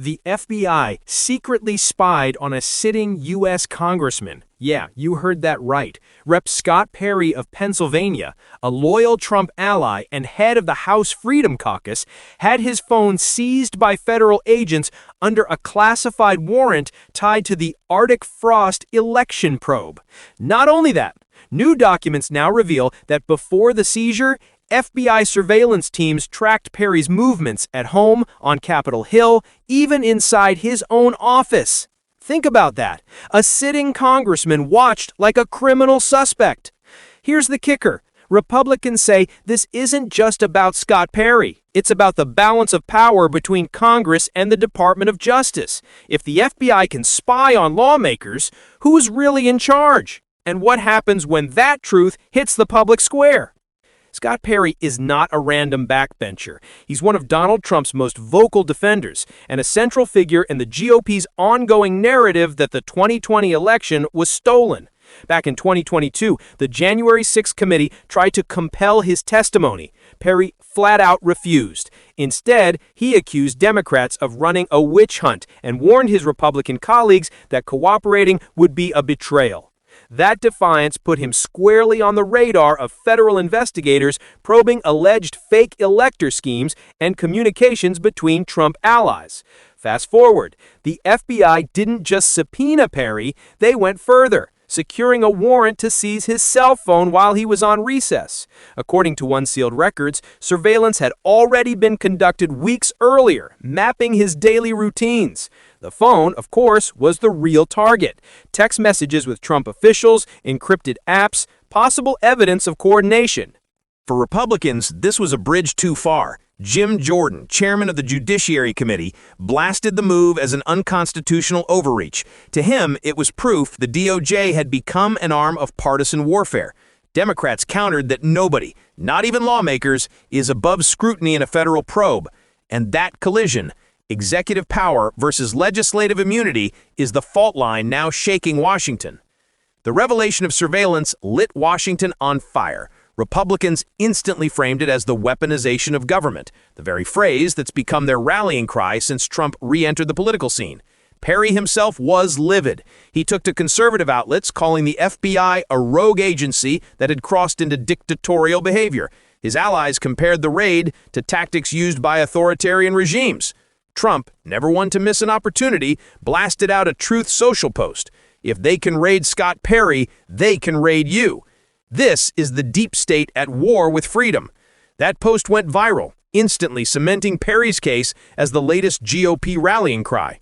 The FBI secretly spied on a sitting U.S. congressman. Yeah, you heard that right. Rep. Scott Perry of Pennsylvania, a loyal Trump ally and head of the House Freedom Caucus, had his phone seized by federal agents under a classified warrant tied to the Arctic Frost election probe. Not only that, new documents now reveal that before the seizure, FBI surveillance teams tracked Perry's movements at home, on Capitol Hill, even inside his own office. Think about that. A sitting congressman watched like a criminal suspect. Here's the kicker. Republicans say this isn't just about Scott Perry. It's about the balance of power between Congress and the Department of Justice. If the FBI can spy on lawmakers, who's really in charge? And what happens when that truth hits the public square? Scott Perry is not a random backbencher. He's one of Donald Trump's most vocal defenders and a central figure in the GOP's ongoing narrative that the 2020 election was stolen. Back in 2022, the January 6th committee tried to compel his testimony. Perry flat out refused. Instead, he accused Democrats of running a witch hunt and warned his Republican colleagues that cooperating would be a betrayal. That defiance put him squarely on the radar of federal investigators probing alleged fake elector schemes and communications between Trump allies. Fast forward, the FBI didn't just subpoena Perry, they went further, securing a warrant to seize his cell phone while he was on recess. According to unsealed records, surveillance had already been conducted weeks earlier, mapping his daily routines. The phone, of course, was the real target. Text messages with Trump officials, encrypted apps, possible evidence of coordination. For Republicans, this was a bridge too far. Jim Jordan, chairman of the Judiciary Committee, blasted the move as an unconstitutional overreach. To him, it was proof the DOJ had become an arm of partisan warfare. Democrats countered that nobody, not even lawmakers, is above scrutiny in a federal probe. And that collision, executive power versus legislative immunity, is the fault line now shaking Washington. The revelation of surveillance lit Washington on fire. Republicans instantly framed it as the weaponization of government, the very phrase that's become their rallying cry since Trump re-entered the political scene. Perry himself was livid. He took to conservative outlets, calling the FBI a rogue agency that had crossed into dictatorial behavior. His allies compared the raid to tactics used by authoritarian regimes. Trump, never one to miss an opportunity, blasted out a Truth Social post. If they can raid Scott Perry, they can raid you. This is the deep state at war with freedom. That post went viral, instantly cementing Perry's case as the latest GOP rallying cry.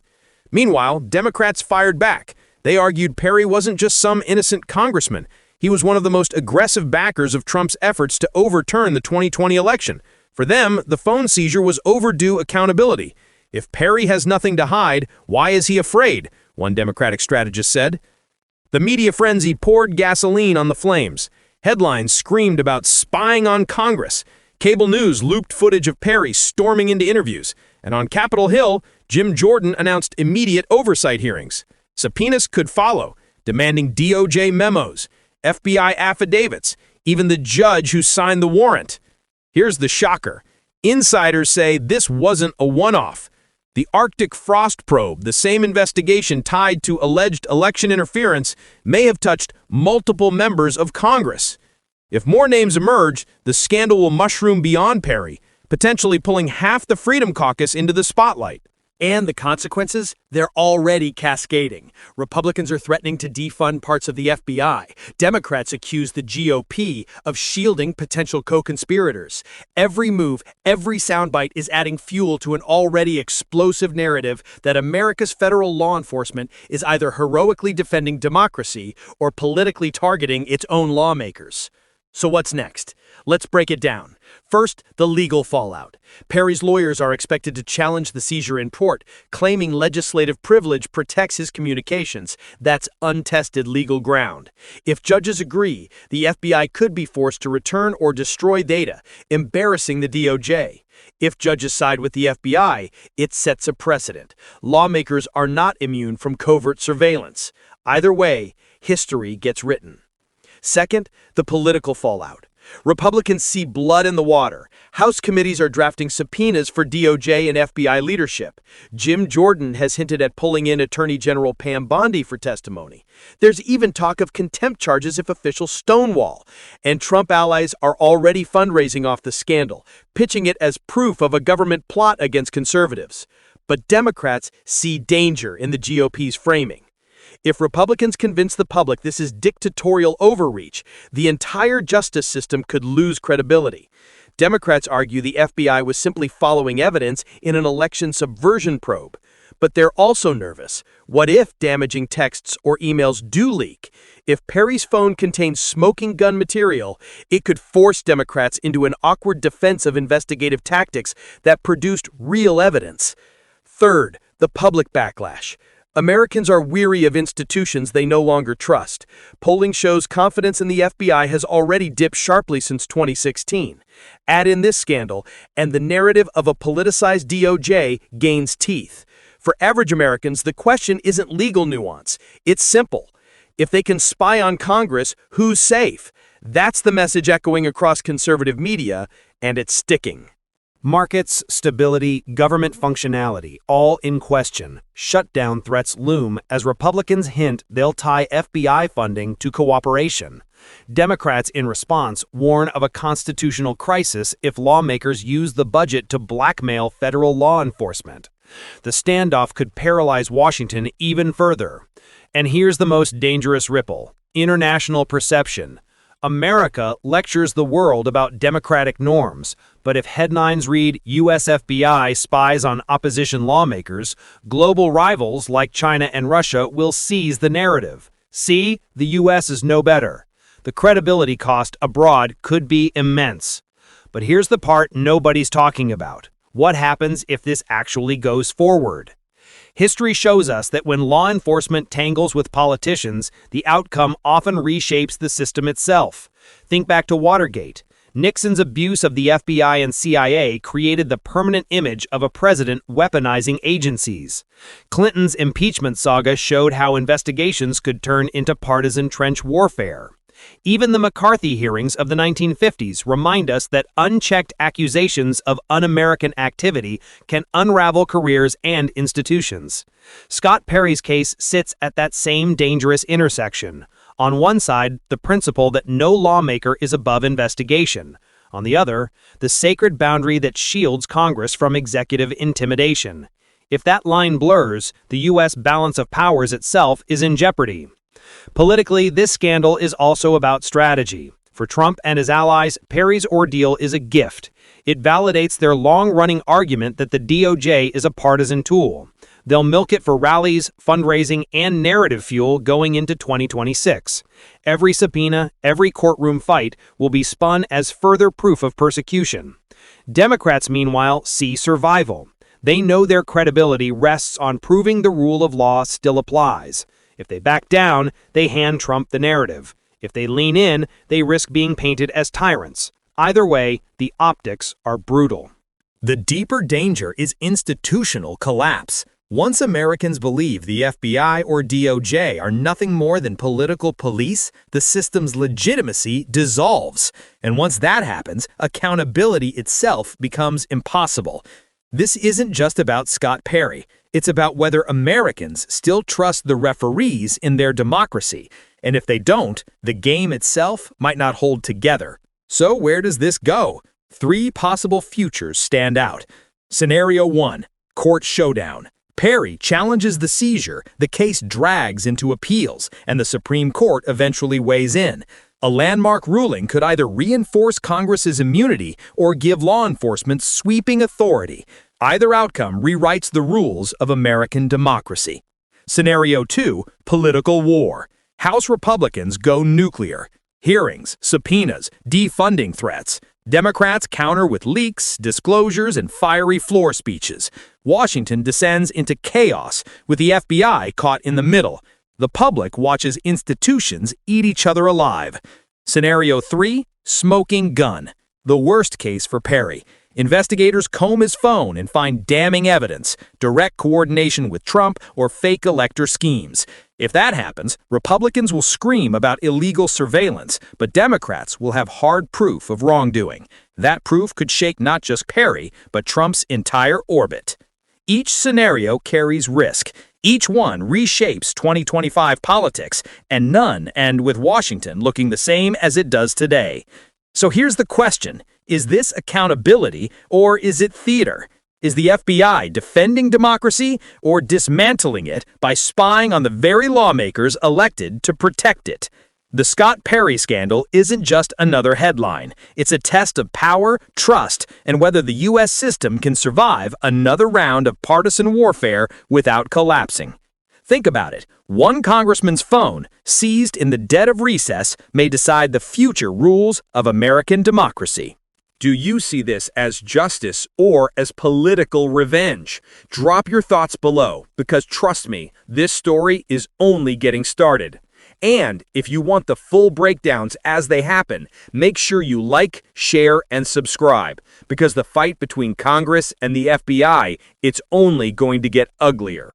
Meanwhile, Democrats fired back. They argued Perry wasn't just some innocent congressman. He was one of the most aggressive backers of Trump's efforts to overturn the 2020 election. For them, the phone seizure was overdue accountability. If Perry has nothing to hide, why is he afraid? One Democratic strategist said. The media frenzy poured gasoline on the flames. Headlines screamed about spying on Congress. Cable news looped footage of Perry storming into interviews. And on Capitol Hill, Jim Jordan announced immediate oversight hearings. Subpoenas could follow, demanding DOJ memos, FBI affidavits, even the judge who signed the warrant. Here's the shocker. Insiders say this wasn't a one-off. The Arctic Frost probe, the same investigation tied to alleged election interference, may have touched multiple members of Congress. If more names emerge, the scandal will mushroom beyond Perry, potentially pulling half the Freedom Caucus into the spotlight. And the consequences? They're already cascading. Republicans are threatening to defund parts of the FBI. Democrats accuse the GOP of shielding potential co-conspirators. Every move, every soundbite is adding fuel to an already explosive narrative that America's federal law enforcement is either heroically defending democracy or politically targeting its own lawmakers. So what's next? Let's break it down. First, the legal fallout. Perry's lawyers are expected to challenge the seizure in court, claiming legislative privilege protects his communications. That's untested legal ground. If judges agree, the FBI could be forced to return or destroy data, embarrassing the DOJ. If judges side with the FBI, it sets a precedent. Lawmakers are not immune from covert surveillance. Either way, history gets written. Second, the political fallout. Republicans see blood in the water. House committees are drafting subpoenas for DOJ and FBI leadership. Jim Jordan has hinted at pulling in Attorney General Pam Bondi for testimony. There's even talk of contempt charges if officials stonewall. And Trump allies are already fundraising off the scandal, pitching it as proof of a government plot against conservatives. But Democrats see danger in the GOP's framing. If Republicans convince the public this is dictatorial overreach, the entire justice system could lose credibility. Democrats argue the FBI was simply following evidence in an election subversion probe. But they're also nervous. What if damaging texts or emails do leak? If Perry's phone contains smoking gun material, it could force Democrats into an awkward defense of investigative tactics that produced real evidence. Third, the public backlash. Americans are weary of institutions they no longer trust. Polling shows confidence in the FBI has already dipped sharply since 2016. Add in this scandal, and the narrative of a politicized DOJ gains teeth. For average Americans, the question isn't legal nuance. It's simple. If they can spy on Congress, who's safe? That's the message echoing across conservative media, and it's sticking. Markets, stability, government functionality, all in question. Shutdown threats loom as Republicans hint they'll tie FBI funding to cooperation. Democrats, in response, warn of a constitutional crisis if lawmakers use the budget to blackmail federal law enforcement. The standoff could paralyze Washington even further. And here's the most dangerous ripple: international perception. America lectures the world about democratic norms, but if headlines read U.S. FBI spies on opposition lawmakers, global rivals like China and Russia will seize the narrative. See, the U.S. is no better. The credibility cost abroad could be immense. But here's the part nobody's talking about. What happens if this actually goes forward? History shows us that when law enforcement tangles with politicians, the outcome often reshapes the system itself. Think back to Watergate. Nixon's abuse of the FBI and CIA created the permanent image of a president weaponizing agencies. Clinton's impeachment saga showed how investigations could turn into partisan trench warfare. Even the McCarthy hearings of the 1950s remind us that unchecked accusations of un-American activity can unravel careers and institutions. Scott Perry's case sits at that same dangerous intersection. On one side, the principle that no lawmaker is above investigation. On the other, the sacred boundary that shields Congress from executive intimidation. If that line blurs, the U.S. balance of powers itself is in jeopardy. Politically, this scandal is also about strategy. For Trump and his allies, Perry's ordeal is a gift. It validates their long-running argument that the DOJ is a partisan tool. They'll milk it for rallies, fundraising, and narrative fuel going into 2026. Every subpoena, every courtroom fight will be spun as further proof of persecution. Democrats, meanwhile, see survival. They know their credibility rests on proving the rule of law still applies. If they back down, they hand Trump the narrative. If they lean in, they risk being painted as tyrants. Either way, the optics are brutal. The deeper danger is institutional collapse. Once Americans believe the FBI or DOJ are nothing more than political police, the system's legitimacy dissolves. And once that happens, accountability itself becomes impossible. This isn't just about Scott Perry. It's about whether Americans still trust the referees in their democracy. And if they don't, the game itself might not hold together. So where does this go? 3 possible futures stand out. Scenario 1. Court showdown. Perry challenges the seizure, the case drags into appeals, and the Supreme Court eventually weighs in. A landmark ruling could either reinforce Congress's immunity or give law enforcement sweeping authority. Either outcome rewrites the rules of American democracy. Scenario 2. Political war. House Republicans go nuclear. Hearings, subpoenas, defunding threats. Democrats counter with leaks, disclosures, and fiery floor speeches. Washington descends into chaos, with the FBI caught in the middle. The public watches institutions eat each other alive. Scenario 3. Smoking gun. The worst case for Perry. Investigators comb his phone and find damning evidence, direct coordination with Trump or fake elector schemes. If that happens, Republicans will scream about illegal surveillance, but Democrats will have hard proof of wrongdoing. That proof could shake not just Perry, but Trump's entire orbit. Each scenario carries risk. Each one reshapes 2025 politics, and none end with Washington looking the same as it does today. So here's the question. Is this accountability, or is it theater? Is the FBI defending democracy or dismantling it by spying on the very lawmakers elected to protect it? The Scott Perry scandal isn't just another headline. It's a test of power, trust, and whether the U.S. system can survive another round of partisan warfare without collapsing. Think about it. One congressman's phone, seized in the dead of recess, may decide the future rules of American democracy. Do you see this as justice or as political revenge? Drop your thoughts below, because trust me, this story is only getting started. And if you want the full breakdowns as they happen, make sure you like, share, and subscribe, because the fight between Congress and the FBI, it's only going to get uglier.